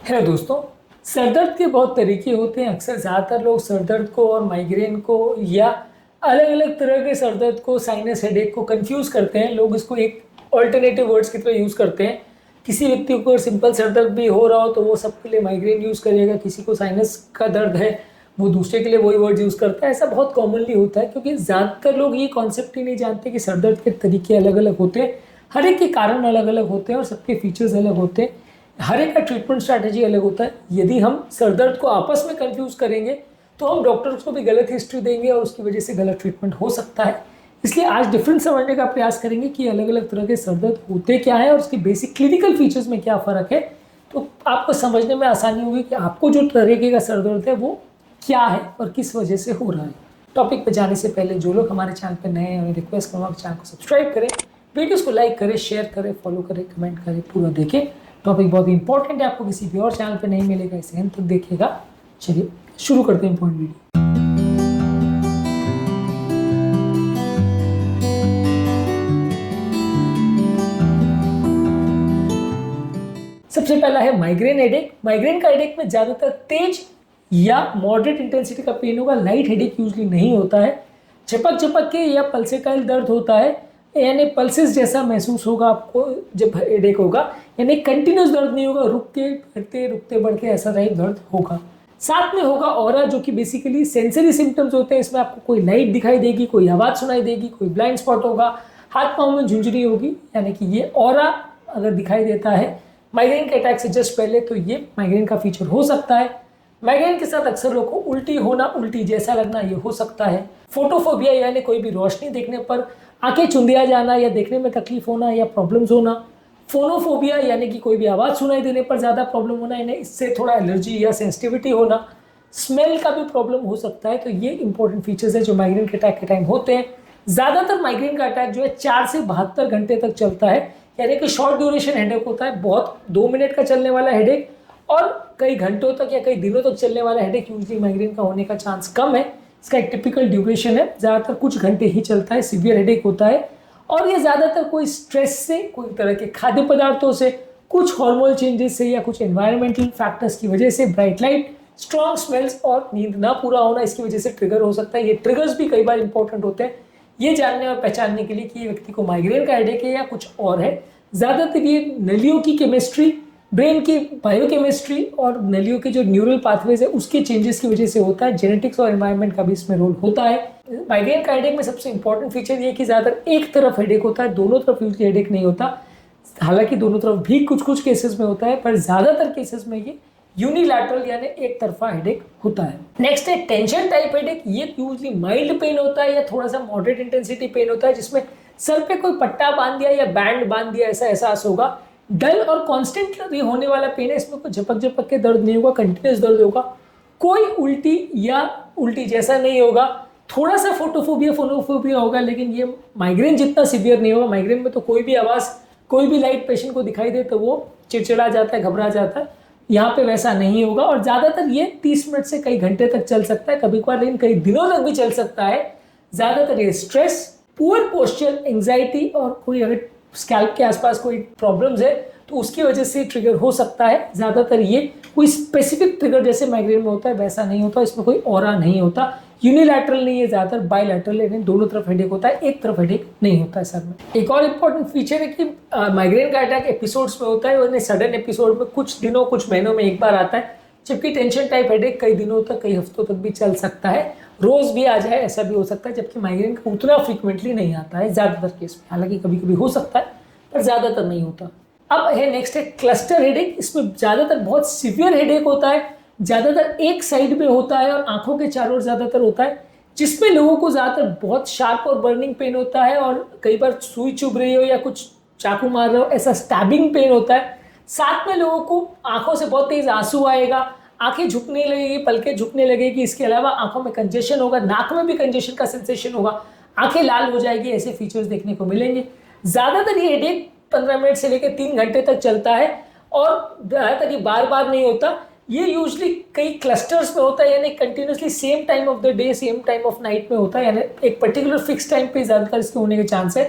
है दोस्तों, सर दर्द के बहुत तरीके होते हैं। अक्सर ज़्यादातर लोग सर दर्द को और माइग्रेन को या अलग अलग तरह के सर दर्द को, साइनस हेडेक को कंफ्यूज करते हैं। लोग इसको एक ऑल्टरनेटिव वर्ड्स की तरह यूज़ करते हैं। किसी व्यक्ति को सिंपल सर दर्द भी हो रहा हो तो वो सबके लिए माइग्रेन यूज़ करेगा, किसी को साइनस का दर्द है वो दूसरे के लिए वही वर्ड यूज़ करता है। ऐसा बहुत कॉमनली होता है क्योंकि ज़्यादातर लोग ये कॉन्सेप्ट ही नहीं जानते कि सर दर्द के तरीके अलग अलग होते हैं, हर एक के कारण अलग अलग होते हैं और सबके फीचर्स अलग होते हैं। हर एक का ट्रीटमेंट स्ट्रैटेजी अलग होता है। यदि हम सर दर्द को आपस में कंफ्यूज करेंगे तो हम डॉक्टर्स को भी गलत हिस्ट्री देंगे और उसकी वजह से गलत ट्रीटमेंट हो सकता है। इसलिए आज डिफरेंस समझने का प्रयास करेंगे कि अलग अलग तरह के सर दर्द होते क्या है और उसके बेसिक क्लिनिकल फीचर्स में क्या फ़र्क है। तो आपको समझने में आसानी होगी कि आपको जो तरीके का सर दर्द है वो क्या है और किस वजह से हो रहा है। टॉपिक पे जाने से पहले जो लोग हमारे चैनल पे नए हैं उन्हें रिक्वेस्ट करूँगा कि चैनल को सब्सक्राइब करें, वीडियोस को लाइक करें, शेयर करें, फॉलो करें, कमेंट करें, पूरा देखें। टॉपिक बहुत इंपॉर्टेंट है, आपको किसी भी और चैनल पे नहीं मिलेगा, इसे अंत तक देखिएगा। चलिए शुरू करते हैं इंपॉर्टेंट वीडियो। सबसे पहला है माइग्रेन हेडेक। माइग्रेन का हेडेक में ज़्यादातर तेज या मॉडरेट इंटेंसिटी का पेन होगा। लाइट हेडेक यूजली नहीं होता है। झपक झपक के या पल्सेटाइल दर्द होता है, यानी पल्सेस जैसा महसूस होगा आपको जब हेडेक होगा, यानी कंटिन्यूस दर्द नहीं होगा, रुकते बढ़ते रुकते बढ़ते ऐसा टाइप दर्द होगा। साथ में होगा ऑरा, जो कि बेसिकली सेंसरी सिम्टम्स होते हैं। इसमें आपको कोई लाइट दिखाई देगी, कोई आवाज़ सुनाई देगी, कोई ब्लाइंड स्पॉट होगा, हाथ पाँव में झुंझुनी होगी, यानी कि ये ऑरा अगर दिखाई देता है माइग्रेन के अटैक से जस्ट पहले तो ये माइग्रेन का फीचर हो सकता है। माइग्रेन के साथ अक्सर लोगों को उल्टी होना, उल्टी जैसा लगना ये हो सकता है। फोटोफोबिया यानी कोई भी रोशनी देखने पर आंखें चुंधिया जाना या देखने में तकलीफ होना या प्रॉब्लम्स होना। फोनोफोबिया यानी कि कोई भी आवाज़ सुनाई देने पर ज़्यादा प्रॉब्लम होना, यानी इससे थोड़ा एलर्जी या सेंसिटिविटी होना। स्मेल का भी प्रॉब्लम हो सकता है। तो ये इंपॉर्टेंट फीचर्स है जो माइग्रेन के अटैक के टाइम होते हैं। ज़्यादातर माइग्रेन का अटैक जो है 4 से 72 घंटे तक चलता है, यानी कि शॉर्ट ड्यूरेशन हेडेक होता है। बहुत 2 मिनट का चलने वाला हेडेक और कई घंटों तक या कई दिनों तक चलने वाला हेडेक यूजली माइग्रेन का होने का चांस कम है। इसका एक टिपिकल ड्यूरेशन है, ज़्यादातर कुछ घंटे ही चलता है। सीवियर हेडेक होता है और ये ज़्यादातर कोई स्ट्रेस से, कोई तरह के खाद्य पदार्थों से, कुछ हार्मोनल चेंजेस से या कुछ एनवायरमेंटल फैक्टर्स की वजह से, ब्राइट लाइट, स्ट्रॉन्ग स्मेल्स और नींद ना पूरा होना, इसकी वजह से ट्रिगर हो सकता है। ये ट्रिगर्स भी कई बार इंपॉर्टेंट होते हैं ये जानने और पहचानने के लिए कि ये व्यक्ति को माइग्रेन का हेडेक है या कुछ और है। ज़्यादातर ये नलियों की केमिस्ट्री, ब्रेन की बायोकेमिस्ट्री और नलियों के जो न्यूरल पाथवेज है उसके चेंजेस की वजह से होता है। जेनेटिक्स और एनवायरनमेंट का भी इसमें रोल होता है। माइग्रेन का हेडेक में सबसे इंपॉर्टेंट फीचर ये कि ज़्यादातर एक तरफ हेडेक होता है, दोनों तरफ यूजली हेडेक नहीं होता। हालांकि दोनों तरफ भी कुछ कुछ केसेस में होता है, पर ज़्यादातर केसेस में ये यूनिलैटरल यानी एक तरफा हेडेक होता है। नेक्स्ट है टेंशन टाइप हेडेक। ये यूजली माइल्ड पेन होता है या थोड़ा सा मॉडरेट इंटेंसिटी पेन होता है, जिसमें सर पे कोई पट्टा बांध दिया या बैंड बांध दिया ऐसा एहसास होगा। डल और कॉन्स्टेंटली होने वाला पेन है। इसमें कोई झपक झपक के दर्द नहीं होगा, कंटिन्यूस दर्द होगा। कोई उल्टी या उल्टी जैसा नहीं होगा। थोड़ा सा फोनोफोबिया होगा, लेकिन ये माइग्रेन जितना सीवियर नहीं होगा। माइग्रेन में तो कोई भी आवाज़, कोई भी लाइट पेशेंट को दिखाई दे तो वो चिड़चिड़ा जाता है, घबरा जाता है। यहाँ पे वैसा नहीं होगा और ज़्यादातर ये 30 मिनट से कई घंटे तक चल सकता है, कभी कभार लेकिन कई दिनों तक भी चल सकता है। ज़्यादातर ये स्ट्रेस, पुअर पोस्चर, एंग्जाइटी और कोई अगर स्कैल्प के आसपास कोई प्रॉब्लम्स है तो उसकी वजह से ट्रिगर हो सकता है। ज़्यादातर ये कोई स्पेसिफिक ट्रिगर जैसे माइग्रेन में होता है वैसा नहीं होता। इसमें कोई ऑरा नहीं होता। यूनिलैटरल नहीं है, ज़्यादातर बायलैटरल, यानी दोनों तरफ हेडेक होता है, एक तरफ हेडेक नहीं होता है सर में। एक और इम्पॉर्टेंट फीचर है कि माइग्रेन का अटैक एपिसोड्स में होता है और सडन एपिसोड में कुछ दिनों कुछ महीनों में एक बार आता है, जबकि टेंशन टाइप हेडेक कई दिनों तक, कई हफ्तों तक भी चल सकता है। रोज़ भी आ जाए ऐसा भी हो सकता है, जबकि माइग्रेन का उतना फ्रीक्वेंटली नहीं आता है ज़्यादातर केस में। हालांकि कभी कभी हो सकता है पर ज़्यादातर नहीं होता। अब है नेक्स्ट है क्लस्टर हेडेक। इसमें ज़्यादातर बहुत सीवियर हेडेक होता है, ज़्यादातर एक साइड में होता है और आंखों के चारों ओर ज़्यादातर होता है, जिसमें लोगों को ज़्यादातर बहुत शार्प और बर्निंग पेन होता है और कई बार सुई चुभ रही हो या कुछ चाकू मार रहे हो ऐसा स्टैबिंग पेन होता है। साथ में लोगों को आंखों से बहुत तेज़ आंसू आएगा, आंखें झुकने लगेगी, पलकें झुकने लगेगी। इसके अलावा आंखों में कंजेशन होगा, नाक में भी कंजेशन का सेंसेशन होगा, आंखें लाल हो जाएगी। ऐसे फीचर्स देखने को मिलेंगे। ज़्यादातर ये हेडेक 15 मिनट से लेकर 3 घंटे तक चलता है और ज़्यादातर ये बार बार नहीं होता। ये यूजली कई क्लस्टर्स में होता है, यानी continuously same time of the day, same time of night में होता है, यानी एक पर्टिकुलर फिक्स टाइम पे ज़्यादातर इसके होने के चांस है।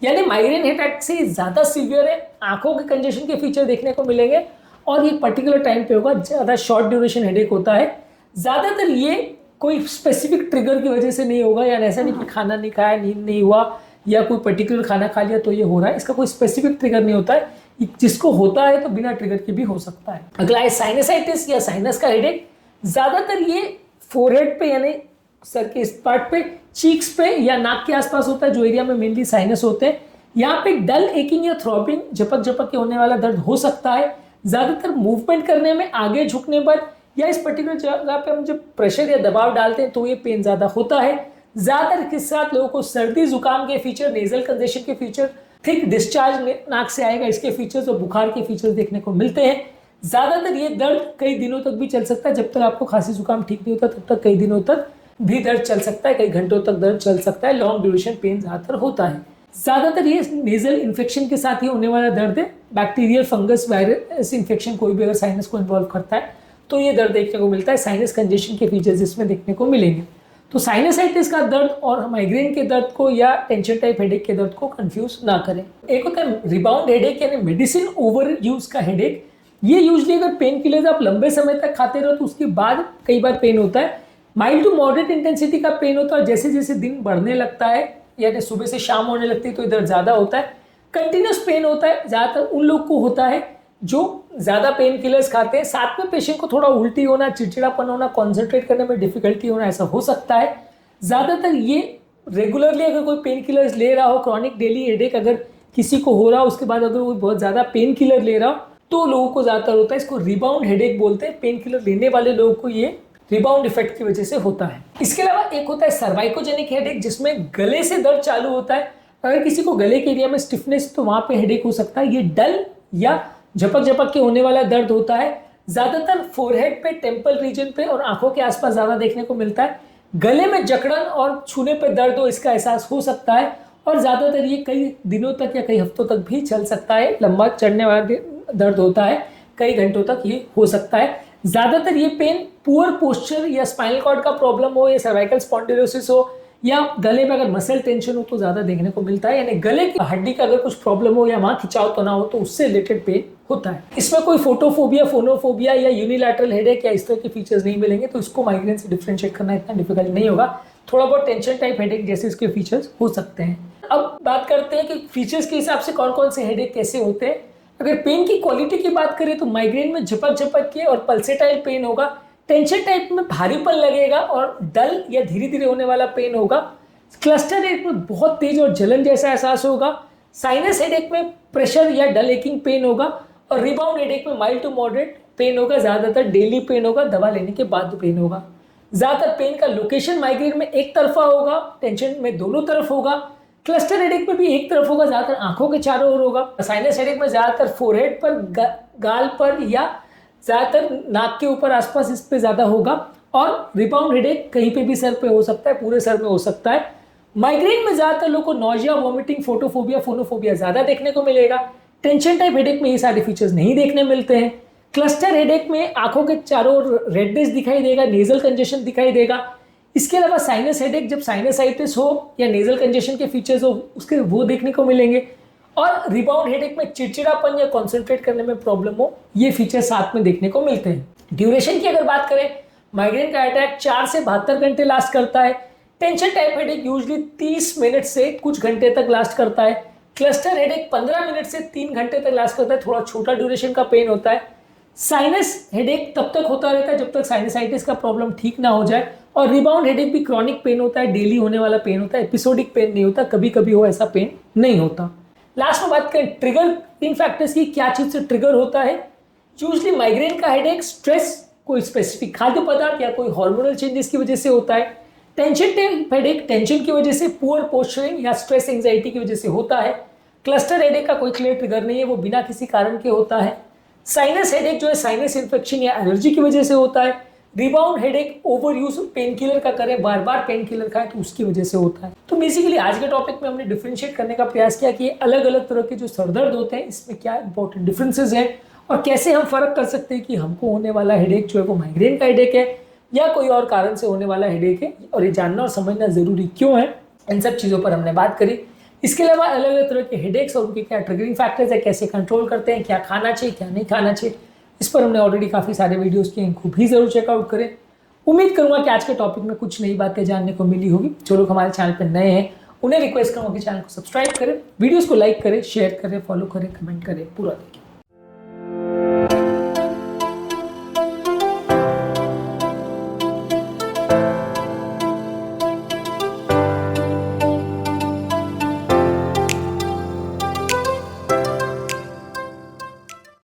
यानी माइग्रेन अटैक से ज़्यादा सीवियर है, आंखों के कंजेशन के फीचर देखने को मिलेंगे और ये पर्टिकुलर टाइम पे होगा, ज़्यादा शॉर्ट ड्यूरेशन हेडेक होता है। ज़्यादातर ये कोई स्पेसिफिक ट्रिगर की वजह से नहीं होगा, या ऐसा नहीं कि खाना नहीं खाया, नींद नहीं हुआ, या कोई पर्टिकुलर खाना खा लिया तो ये हो रहा है। इसका कोई स्पेसिफिक ट्रिगर नहीं होता है, जिसको होता है तो बिना ट्रिगर के भी हो सकता है। अगला है साइनसाइटिस या साइनस का हेडेक। ज़्यादातर ये फोरहेड पे यानी सर के इस पार्ट पे, चीक्स पे या नाक के आसपास होता है, जो एरिया में मेनली साइनस होते हैं। यहाँ पे डल एकिंग या थ्रॉबिंग, झपक झपक के होने वाला दर्द हो सकता है। ज़्यादातर मूवमेंट करने में, आगे झुकने पर या इस पर्टिकुलर जगह पे हम जब प्रेशर या दबाव डालते हैं तो ये पेन ज़्यादा होता है। ज़्यादातर के साथ लोगों को सर्दी जुकाम के फीचर, नेजल कंजेशन के फीचर, थिक डिस्चार्ज नाक से आएगा इसके फीचर्स, और बुखार के फीचर्स देखने को मिलते हैं। ज़्यादातर ये दर्द कई दिनों तक भी चल सकता है। जब तक आपको खांसी जुकाम ठीक नहीं होता तब तक कई दिनों तक भी दर्द चल सकता है, कई घंटों तक दर्द चल सकता है। लॉन्ग ड्यूरेशन पेन ज़्यादातर होता है। ज़्यादातर ये नेजल इन्फेक्शन के साथ ही होने वाला दर्द है। बैक्टीरियल, फंगस, वायरस इन्फेक्शन कोई भी अगर साइनस को इन्वॉल्व करता है तो ये दर्द देखने को मिलता है। साइनस कंजेशन के फीचर्स इसमें देखने को मिलेंगे। तो साइनसाइटिस का दर्द और माइग्रेन के दर्द को या टेंशन टाइप हेडेक के दर्द को कंफ्यूज ना करें। एक होता है रिबाउंड हेडेक यानी मेडिसिन ओवर यूज का हेडेक। ये यूजली अगर पेन किलर्स आप लंबे समय तक खाते रहो तो उसके बाद कई बार पेन होता है। माइल्ड टू मॉडरेट इंटेंसिटी का पेन होता है, और जैसे जैसे दिन बढ़ने लगता है यानी सुबह से शाम होने लगती है तो दर्द ज़्यादा होता है। कंटिन्यूस पेन होता है, ज़्यादातर उन लोग को होता है जो ज़्यादा पेन किलर्स खाते हैं। साथ में पेशेंट को थोड़ा उल्टी होना, चिड़चिड़ापन होना, कॉन्सेंट्रेट करने में डिफिकल्टी होना, ऐसा हो सकता है। ज़्यादातर ये रेगुलरली अगर कोई पेन किलर्स ले रहा हो, क्रॉनिक डेली हेडेक अगर किसी को हो रहा हो, उसके बाद अगर वो बहुत ज़्यादा पेन किलर ले रहा हो तो लोगों को ज़्यादातर होता है। इसको रिबाउंड हेडेक बोलते हैं। पेन किलर लेने वाले लोगों को ये रिबाउंड इफेक्ट की वजह से होता है। इसके अलावा एक होता है सर्वाइकोजेनिक हेडेक, जिसमें गले से दर्द चालू होता है। अगर किसी को गले के एरिया में स्टिफनेस तो वहाँ पे हेडेक हो सकता है। ये डल या झपक झपक के होने वाला दर्द होता है। ज़्यादातर फोरहेड पे, टेम्पल रीजन पे और आंखों के आसपास ज़्यादा देखने को मिलता है। गले में जकड़न और छूने पे दर्द हो, इसका एहसास हो सकता है, और ज़्यादातर ये कई दिनों तक या कई हफ्तों तक भी चल सकता है। लंबा चढ़ने वाला दर्द होता है, कई घंटों तक ये हो सकता है। ज़्यादातर ये पेन पुअर पोस्चर या स्पाइनल कॉर्ड का प्रॉब्लम हो, या सर्वाइकल स्पॉन्डिलोसिस हो, या गले में अगर मसल टेंशन हो तो ज़्यादा देखने को मिलता है। यानी गले की हड्डी का अगर कुछ प्रॉब्लम हो या वहाँ खिंचाव तो ना हो तो उससे रिलेटेड पेन होता है। इसमें कोई फोटोफोबिया, फोनोफोबिया या यूनिलैटरल हेडेक या इस तरह के फीचर्स नहीं मिलेंगे, तो इसको माइग्रेन से डिफरेंशिएट करना इतना डिफिकल्ट नहीं होगा। थोड़ा बहुत टेंशन टाइप हेडेक जैसे इसके फीचर्स हो सकते हैं। अब बात करते हैं कि फीचर्स के हिसाब से कौन कौन से हेडेक कैसे होते हैं। अगर पेन की क्वालिटी की बात करें तो माइग्रेन में झपक झपक के और पल्सेटाइल पेन होगा। टेंशन टाइप में भारीपन लगेगा और डल या धीरे धीरे होने वाला पेन होगा। क्लस्टर हेडेक में बहुत तेज और जलन जैसा एहसास होगा। साइनस हेडेक में प्रेशर या डल एकिंग पेन होगा, और रिबाउंड हेडेक में माइल्ड टू मॉडरेट पेन होगा। ज़्यादातर डेली पेन होगा, दवा लेने के बाद पेन होगा। ज़्यादातर पेन का लोकेशन माइग्रेन में एक तरफा होगा, टेंशन में दोनों तरफ होगा। क्लस्टर हेडेक में भी एक तरफ होगा, ज़्यादातर आंखों के चारों ओर होगा। साइनस हेडेक में ज़्यादातर फोरहेड पर, गाल पर या ज़्यादातर नाक के ऊपर आसपास इस पे ज़्यादा होगा। और रिबाउंड हेडेक कहीं पे भी सर पे हो सकता है, पूरे सर में हो सकता है। माइग्रेन में ज़्यादातर लोगों को नॉजिया, वॉमिटिंग, फोटोफोबिया, फोनोफोबिया ज़्यादा देखने को मिलेगा। टेंशन टाइप हेडेक में ये सारे फीचर्स नहीं देखने मिलते हैं। क्लस्टर हेडेक में आंखों के चारों ओर रेडनेस दिखाई देगा, नेजल कंजेशन दिखाई देगा। इसके अलावा साइनस हेडेक जब साइनसाइटिस हो या नेजल कंजेशन के फीचर्स हो उसके वो देखने को मिलेंगे। और रिबाउंड हेडेक में चिड़चिड़ापन या कॉन्सेंट्रेट करने में प्रॉब्लम हो, ये फीचर साथ में देखने को मिलते हैं। ड्यूरेशन की अगर बात करें, माइग्रेन का अटैक 4 से 72 घंटे लास्ट करता है। Tension type headache usually 30 minute से कुछ घंटे तक लास्ट करता है। क्लस्टर हेडेक 15 मिनट से 3 घंटे तक लास्ट करता है, थोड़ा छोटा ड्यूरेशन का पेन होता है। साइनस हेडेक तब तक होता रहता है जब तक साइनसाइटिस का प्रॉब्लम ठीक ना हो जाए। और रिबाउंड हेडेक भी क्रॉनिक पेन होता है, डेली होने वाला पेन होता है, एपिसोडिक पेन नहीं होता, कभी कभी हो ऐसा पेन नहीं होता। लास्ट में बात करें ट्रिगर फैक्टर्स की, क्या चीज़ से ट्रिगर होता है। यूजली माइग्रेन का हेडेक स्ट्रेस, कोई स्पेसिफिक खाद्य पदार्थ या कोई हार्मोनल चेंजेस की वजह से होता है। टेंशन टाइप हेडेक टेंशन की वजह से, पुअर पोस्चरिंग या स्ट्रेस एंजाइटी की वजह से होता है। क्लस्टर हेडेक का कोई क्लियर ट्रिगर नहीं है, वो बिना किसी कारण के होता है। साइनस हेडेक जो है साइनस इन्फेक्शन या एलर्जी की वजह से होता है। Rebound headache over use pain killer का करें, बार बार पेन किलर खाएं तो उसकी वजह से होता है। तो बेसिकली आज के टॉपिक में हमने डिफरेंशिएट करने का प्रयास किया कि अलग अलग तरह के जो सरदर्द होते हैं इसमें क्या इंपॉर्टेंट डिफरेंसेस हैं और कैसे हम फर्क कर सकते हैं कि हमको होने वाला हेडेक जो है वो माइग्रेन का हेडेक है या कोई और कारण से होने वाला हेडेक है, और ये जानना और समझना जरूरी क्यों है। इन सब चीज़ों पर हमने बात करी। इसके अलावा अलग अलग तरह के हेडेक्स और उनके क्या ट्रिगरिंग फैक्टर्स है, कैसे कंट्रोल करते हैं, क्या खाना चाहिए क्या नहीं खाना चाहिए, इस पर हमने ऑलरेडी काफ़ी सारे वीडियोस किए हैं, इनको भी ज़रूर चेकआउट करें। उम्मीद करूंगा कि आज के टॉपिक में कुछ नई बातें जानने को मिली होगी। जो लोग हमारे चैनल पर नए हैं उन्हें रिक्वेस्ट करूंगा कि चैनल को सब्सक्राइब करें, वीडियोस को लाइक करें, शेयर करें, फॉलो करें, कमेंट करें, पूरा देखें।